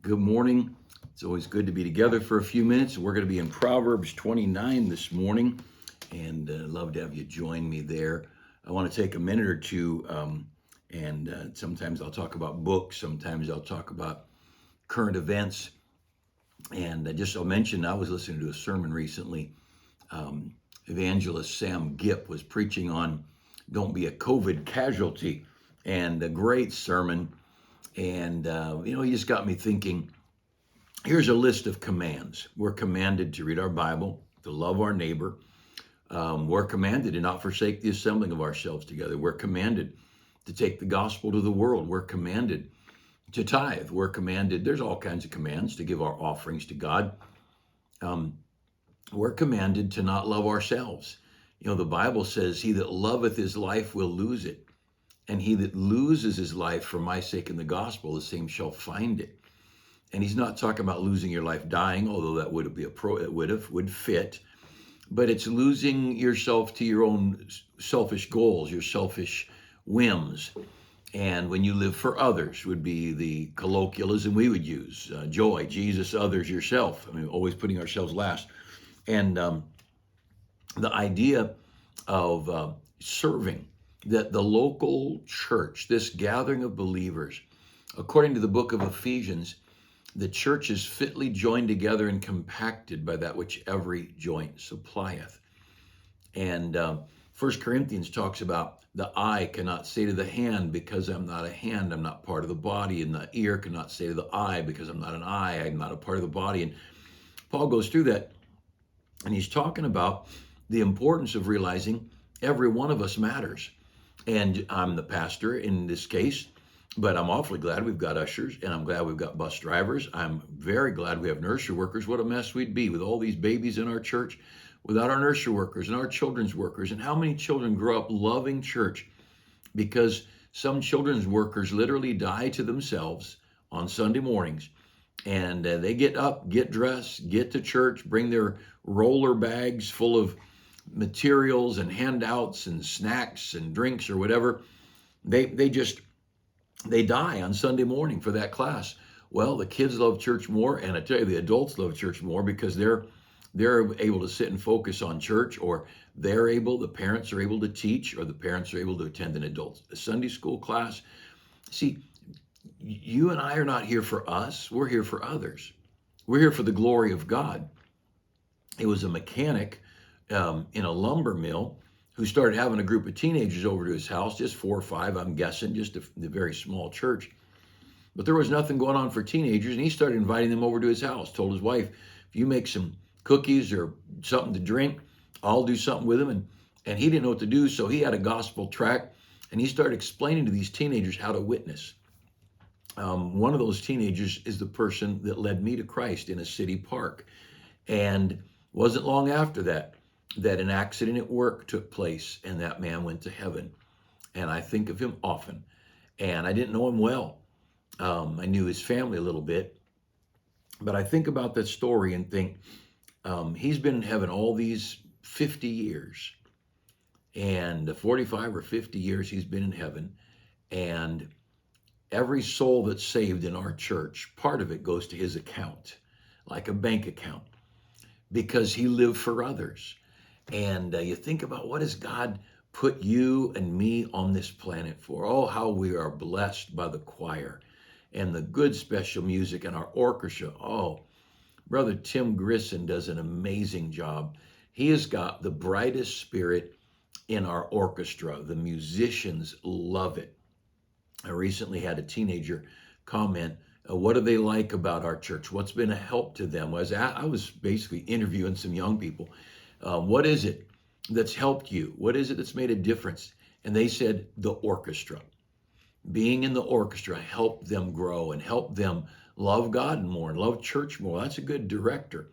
Good morning. It's always good to be together for a few minutes. We're going to be in Proverbs 29 this morning, and love to have you join me there. I want to take a minute or two, and sometimes I'll talk about books, sometimes I'll talk about current events. And I'll mention, I was listening to a sermon recently. Um, Evangelist Sam Gipp was preaching on don't be a COVID casualty, and a great sermon. And, he just got me thinking. Here's a list of commands. We're commanded to read our Bible, to love our neighbor. We're commanded to not forsake the assembling of ourselves together. We're commanded to take the gospel to the world. We're commanded to tithe. We're commanded, there's all kinds of commands to give our offerings to God. Um, we're commanded to not love ourselves. The Bible says, he that loveth his life will lose it. And he that loses his life for my sake in the gospel, the same shall find it. And he's not talking about losing your life dying, although that would be would fit. But it's losing yourself to your own selfish goals, your selfish whims. And when you live for others would be the colloquialism we would use. Joy, Jesus, others, yourself. I mean, always putting ourselves last. And the idea of serving, that the local church, this gathering of believers, according to the book of Ephesians, the church is fitly joined together and compacted by that which every joint supplieth. And 1 Corinthians talks about the eye cannot say to the hand, because I'm not a hand, I'm not part of the body. And the ear cannot say to the eye, because I'm not an eye, I'm not a part of the body. And Paul goes through that. And he's talking about the importance of realizing every one of us matters. And I'm the pastor in this case, but I'm awfully glad we've got ushers, and I'm glad we've got bus drivers. I'm very glad we have nursery workers. What a mess we'd be with all these babies in our church without our nursery workers and our children's workers. And how many children grow up loving church because some children's workers literally die to themselves on Sunday mornings. And they get up, get dressed, get to church, bring their roller bags full of materials and handouts and snacks and drinks or whatever. They die on Sunday morning for that class. Well, the kids love church more, and I tell you, the adults love church more because they're able to sit and focus on church, or the parents are able to teach, or the parents are able to attend a Sunday school class. See, you and I are not here for us. We're here for others. We're here for the glory of God. It was a mechanic in a lumber mill who started having a group of teenagers over to his house, just 4 or 5, I'm guessing, just a very small church. But there was nothing going on for teenagers, and he started inviting them over to his house, told his wife, if you make some cookies or something to drink, I'll do something with them. And he didn't know what to do, so he had a gospel tract, and he started explaining to these teenagers how to witness. One of those teenagers is the person that led me to Christ in a city park. And wasn't long after that an accident at work took place, and that man went to heaven. And I think of him often. And I didn't know him well. I knew his family a little bit. But I think about that story and think, he's been in heaven all these 50 years. And 45 or 50 years he's been in heaven. And every soul that's saved in our church, part of it goes to his account, like a bank account, because he lived for others. And you think about, what has God put you and me on this planet for? Oh, how we are blessed by the choir and the good special music and our orchestra. Oh, Brother Tim Grisson does an amazing job. He has got the brightest spirit in our orchestra. The musicians love it. I recently had a teenager comment, what do they like about our church? What's been a help to them? I was basically interviewing some young people. What is it that's helped you? What is it that's made a difference? And they said the orchestra. Being in the orchestra helped them grow and helped them love God more and love church more. That's a good director.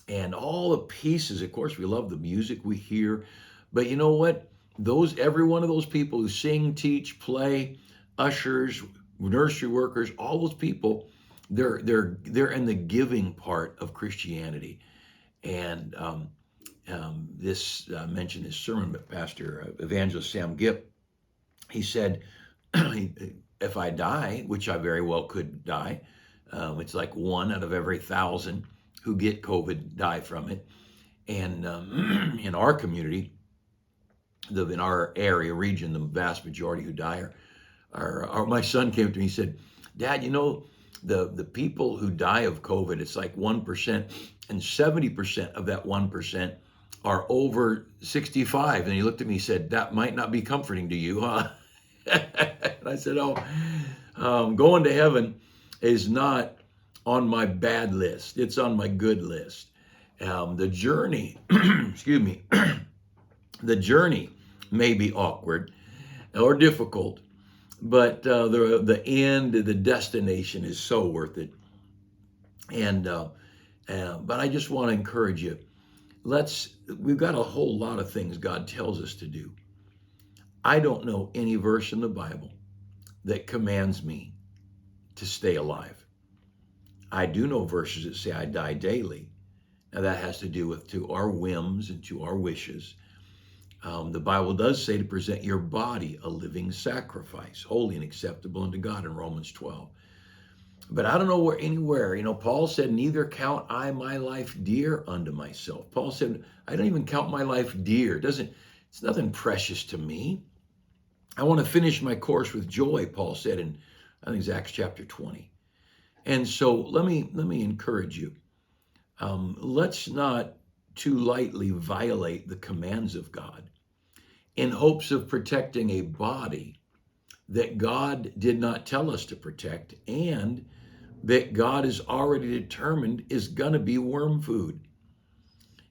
And all the pieces, of course, we love the music we hear. But you know what? Every one of those people who sing, teach, play, ushers, nursery workers, all those people, they're in the giving part of Christianity. And mentioned this sermon, but Pastor Evangelist Sam Gipp, he said, if I die, which I very well could die, It's like 1 out of every 1,000 who get COVID die from it. And in our community, in our area, region, the vast majority who die my son came to me and said, Dad, the people who die of COVID, it's like 1%, and 70% of that 1% are over 65. And he looked at me and said, that might not be comforting to you, huh? And I said, going to heaven is not on my bad list. It's on my good list. The journey, excuse me, the journey may be awkward or difficult, but the end, the destination is so worth it. And but I just want to encourage you. We've got a whole lot of things God tells us to do. I don't know any verse in the Bible that commands me to stay alive. I do know verses that say I die daily. Now that has to do with to our whims and to our wishes. The Bible does say to present your body a living sacrifice, holy and acceptable unto God in Romans 12. But I don't know anywhere, Paul said, neither count I my life dear unto myself. Paul said, I don't even count my life dear. It's nothing precious to me. I want to finish my course with joy, Paul said in, I think it's Acts chapter 20. And so let me encourage you. Let's not too lightly violate the commands of God in hopes of protecting a body that God did not tell us to protect and that God has already determined is going to be worm food.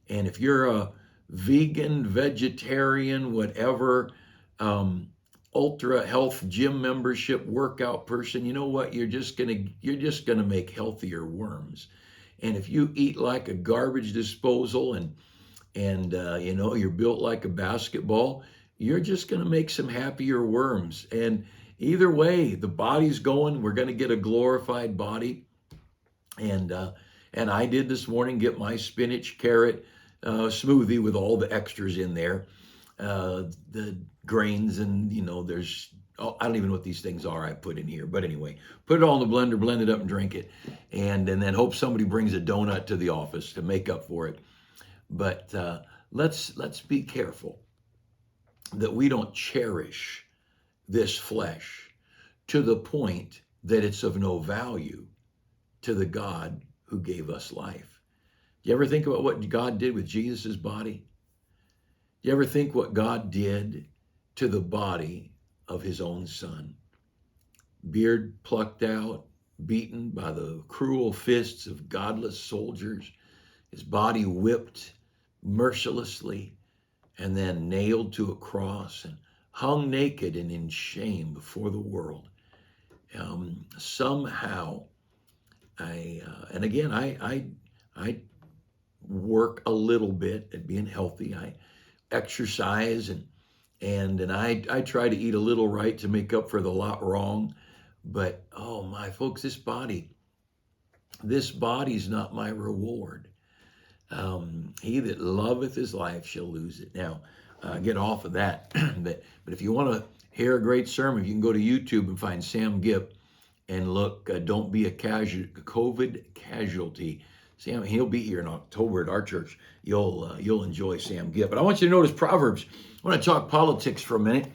And if you're a vegan, vegetarian, whatever, ultra health gym membership workout person, you know what? You're just gonna make healthier worms. And if you eat like a garbage disposal and you're built like a basketball, you're just gonna make some happier worms. And either way, the body's going. We're gonna get a glorified body. And I did this morning get my spinach carrot smoothie with all the extras in there. The grains and there's I don't even know what these things are I put in here, but anyway, put it all in the blender, blend it up and drink it, and then hope somebody brings a donut to the office to make up for it. But let's be careful that we don't cherish this flesh to the point that it's of no value to the God who gave us life. Do you ever think about what God did with Jesus's body? You ever think what God did to the body of his own son? Beard plucked out, beaten by the cruel fists of godless soldiers, his body whipped mercilessly, and then nailed to a cross and hung naked and in shame before the world. Somehow, I work a little bit at being healthy. I exercise and I try to eat a little right to make up for the lot wrong. But oh my folks, this body's not my reward. He that loveth his life shall lose it. Now, get off of that. but if you want to hear a great sermon, you can go to YouTube and find Sam Gipp and look, don't be a COVID casualty. Sam, he'll be here in October at our church. You'll enjoy Sam Gipp. But I want you to notice Proverbs. I want to talk politics for a minute.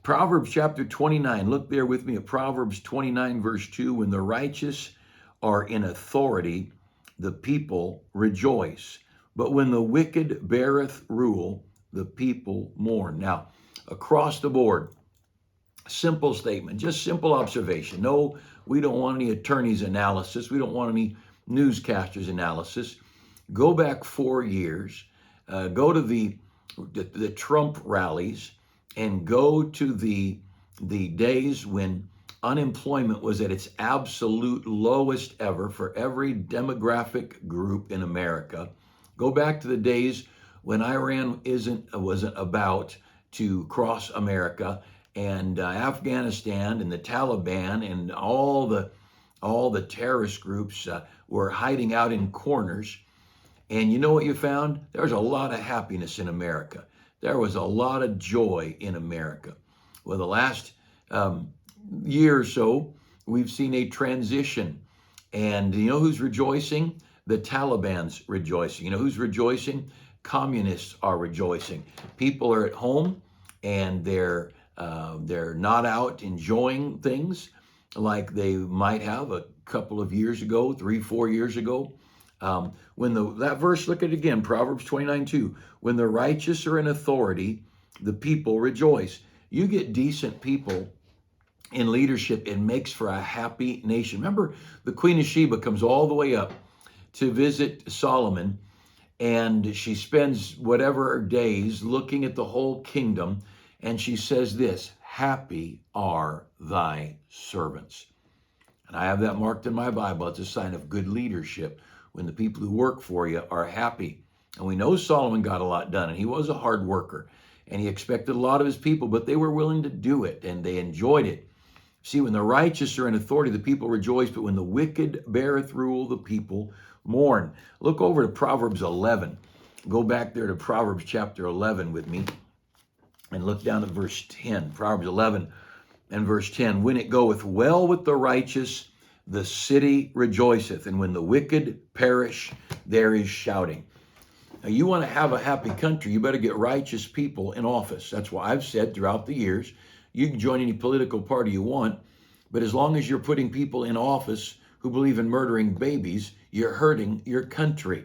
Proverbs chapter 29. Look there with me at Proverbs 29, verse 2. When the righteous are in authority, the people rejoice. But when the wicked beareth rule, the people mourn. Now, across the board, simple statement, just simple observation. No, we don't want any attorney's analysis. We don't want any newscasters analysis. Go back 4 years, go to the Trump rallies, and go to the days when unemployment was at its absolute lowest ever for every demographic group in America. Go back to the days when Iran wasn't about to cross America, and Afghanistan and the Taliban and all the terrorist groups were hiding out in corners. And you know what you found? There was a lot of happiness in America. There was a lot of joy in America. Well, the last year or so, we've seen a transition. And you know who's rejoicing? The Taliban's rejoicing. You know who's rejoicing? Communists are rejoicing. People are at home and they're not out enjoying things like they might have a couple of years ago, 3, 4 years ago. That verse, look at it again, Proverbs 29:2. When the righteous are in authority, the people rejoice. You get decent people in leadership, it makes for a happy nation. Remember, the Queen of Sheba comes all the way up to visit Solomon, and she spends whatever days looking at the whole kingdom, and she says this, happy are thy servants. And I have that marked in my Bible. It's a sign of good leadership when the people who work for you are happy. And we know Solomon got a lot done, and he was a hard worker, and he expected a lot of his people, but they were willing to do it, and they enjoyed it. See, when the righteous are in authority, the people rejoice, but when the wicked beareth rule, the people mourn. Look over to Proverbs 11. Go back there to Proverbs chapter 11 with me and look down at verse 10. Proverbs 11 and verse 10. When it goeth well with the righteous, the city rejoiceth, and when the wicked perish, there is shouting. Now, you want to have a happy country, you better get righteous people in office. That's why I've said throughout the years, you can join any political party you want, but as long as you're putting people in office who believe in murdering babies, you're hurting your country.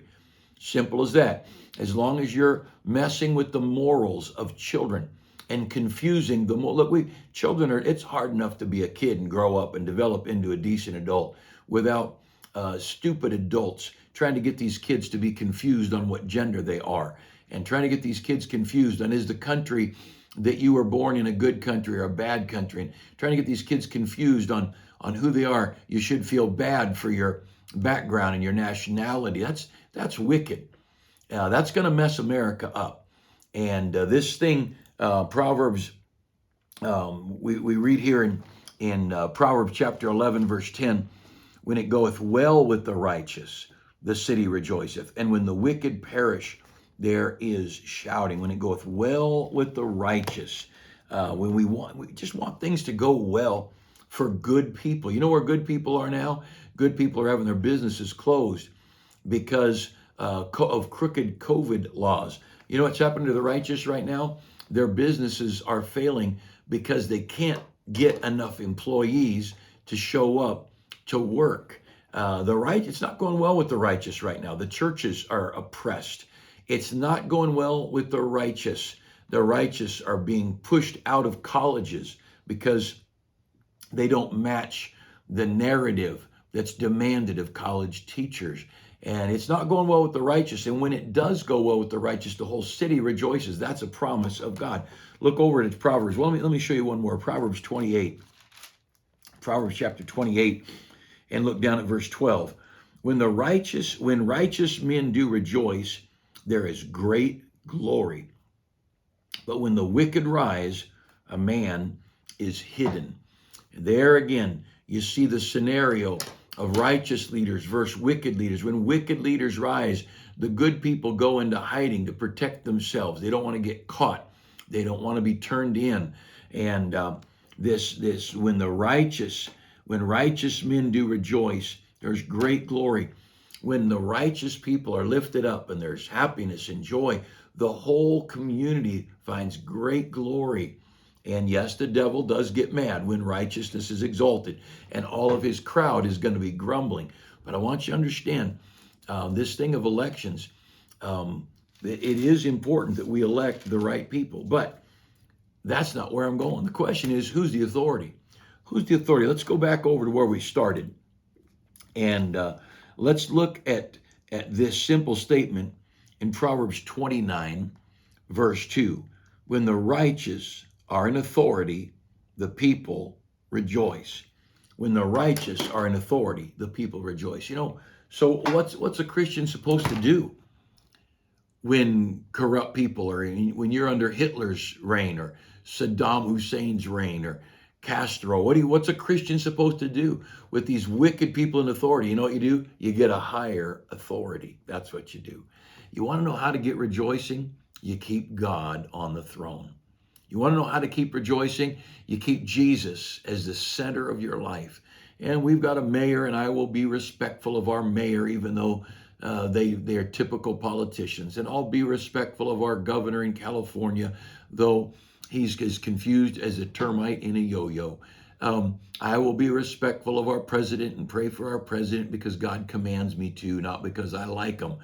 Simple as that. As long as you're messing with the morals of children and confusing them. Look, children it's hard enough to be a kid and grow up and develop into a decent adult without stupid adults trying to get these kids to be confused on what gender they are and trying to get these kids confused on is the country that you were born in a good country or a bad country, and trying to get these kids confused on who they are. You should feel bad for your background and your nationality. That's wicked. That's going to mess America up. And this thing, Proverbs, we read here in Proverbs chapter 11, verse 10, when it goeth well with the righteous, the city rejoiceth, and when the wicked perish, there is shouting. When it goeth well with the righteous, when we just want things to go well for good people. You know where good people are now? Good people are having their businesses closed because of crooked COVID laws. You know what's happening to the righteous right now? Their businesses are failing because they can't get enough employees to show up to work. It's not going well with the righteous right now. The churches are oppressed. It's not going well with the righteous. The righteous are being pushed out of colleges because they don't match the narrative that's demanded of college teachers. And it's not going well with the righteous. And when it does go well with the righteous, the whole city rejoices. That's a promise of God. Look over at Proverbs. Well, let me show you one more. Proverbs 28. Proverbs chapter 28. And look down at verse 12. When righteous men do rejoice, there is great glory. But when the wicked rise, a man is hidden. And there again, you see the scenario of righteous leaders versus wicked leaders. When wicked leaders rise, the good people go into hiding to protect themselves. They don't want to get caught. They don't want to be turned in. And when righteous men do rejoice, there's great glory. When the righteous people are lifted up and there's happiness and joy, the whole community finds great glory. And yes, the devil does get mad when righteousness is exalted, and all of his crowd is going to be grumbling. But I want you to understand this thing of elections. It is important that we elect the right people, but that's not where I'm going. The question is, who's the authority? Who's the authority? Let's go back over to where we started, and let's look at this simple statement in Proverbs 29, verse 2. When the righteous are in authority, the people rejoice. When the righteous are in authority, the people rejoice. You know, so what's a Christian supposed to do when corrupt people are when you're under Hitler's reign or Saddam Hussein's reign or Castro? What's a Christian supposed to do with these wicked people in authority? You know what you do? You get a higher authority. That's what you do. You want to know how to get rejoicing? You keep God on the throne. You want to know how to keep rejoicing? You keep Jesus as the center of your life. And we've got a mayor, and I will be respectful of our mayor, even though they are typical politicians. And I'll be respectful of our governor in California, though he's as confused as a termite in a yo-yo. I will be respectful of our president and pray for our president because God commands me to, not because I like him.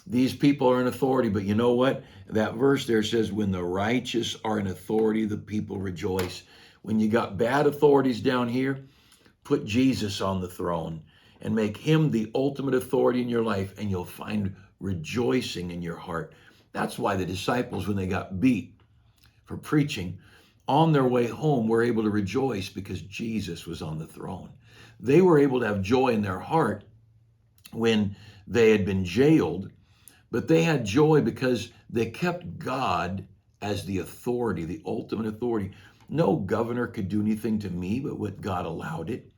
These people are in authority, but you know what? That verse there says, when the righteous are in authority, the people rejoice. When you got bad authorities down here, put Jesus on the throne and make him the ultimate authority in your life, and you'll find rejoicing in your heart. That's why the disciples, when they got beat for preaching, on their way home were able to rejoice because Jesus was on the throne. They were able to have joy in their heart when they had been jailed, but they had joy because they kept God as the authority, the ultimate authority. No governor could do anything to me but what God allowed it.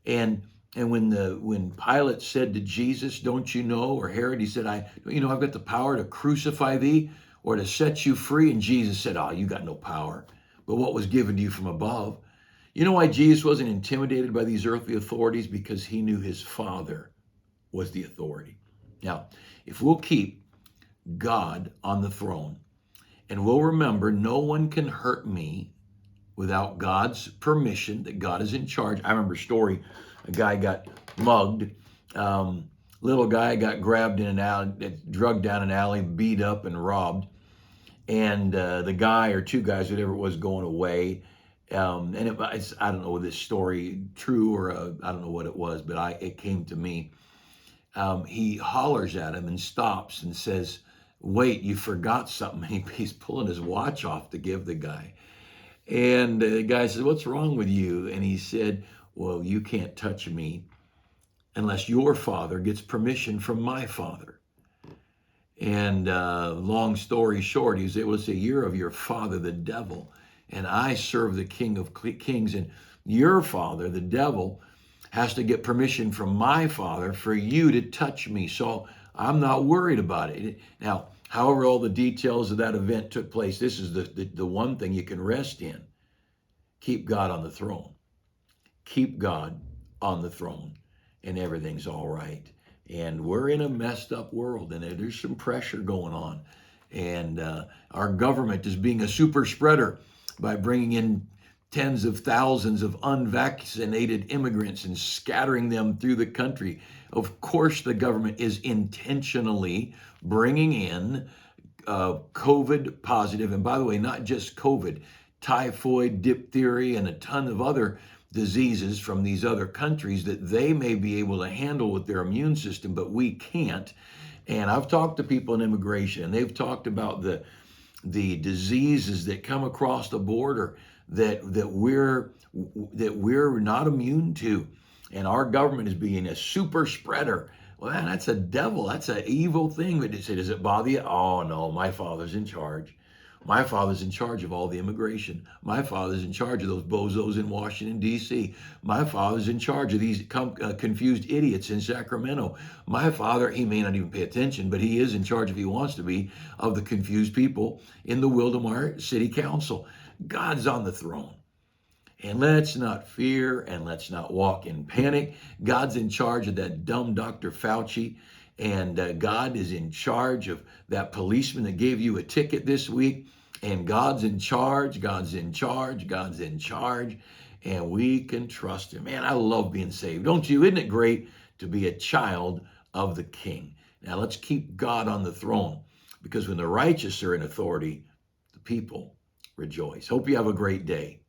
And when Pilate said to Jesus, "Don't you know?" or Herod, he said, "Don't you know I've got the power to crucify thee or to set you free?" And Jesus said, "Oh, you got no power, but what was given to you from above." You know why Jesus wasn't intimidated by these earthly authorities? Because he knew his Father was the authority. Now, if we'll keep God on the throne, and we'll remember no one can hurt me without God's permission, that God is in charge. I remember a story, a guy got mugged. Little guy got grabbed in an alley, drugged down an alley, beat up and robbed. And the guy or two guys, whatever it was, going away. And I don't know this story true or I don't know what it was, but it came to me. He hollers at him and stops and says, "Wait, you forgot something." He's pulling his watch off to give the guy. And the guy says, "What's wrong with you?" And he said, "Well, you can't touch me unless your father gets permission from my father." And long story short, he was able to say, "You're of your father, the devil, and I serve the King of Kings. And your father, the devil, has to get permission from my father for you to touch me. So I'm not worried about it." Now, however all the details of that event took place, this is the one thing you can rest in. Keep God on the throne. Keep God on the throne, and everything's all right. And we're in a messed up world, and there's some pressure going on. And our government is being a super spreader by bringing in tens of thousands of unvaccinated immigrants and scattering them through the country. Of course, the government is intentionally bringing in COVID positive, and by the way, not just COVID, typhoid, diphtheria, and a ton of other diseases from these other countries that they may be able to handle with their immune system, but we can't. And I've talked to people in immigration, and they've talked about the diseases that come across the border that we're not immune to, and our government is being a super spreader. Well, man, that's a devil. That's an evil thing. But it said, "Does it bother you?" "Oh no, my father's in charge. My father's in charge of all the immigration. My father's in charge of those bozos in Washington, D.C. My father's in charge of these confused idiots in Sacramento. My father," he may not even pay attention, but he is in charge, if he wants to be, of the confused people in the Wildomar City Council. God's on the throne. And let's not fear, and let's not walk in panic. God's in charge of that dumb Dr. Fauci, and God is in charge of that policeman that gave you a ticket this week. And God's in charge, God's in charge, God's in charge, and we can trust him. Man, I love being saved, don't you? Isn't it great to be a child of the King? Now let's keep God on the throne, because when the righteous are in authority, the people rejoice. Hope you have a great day.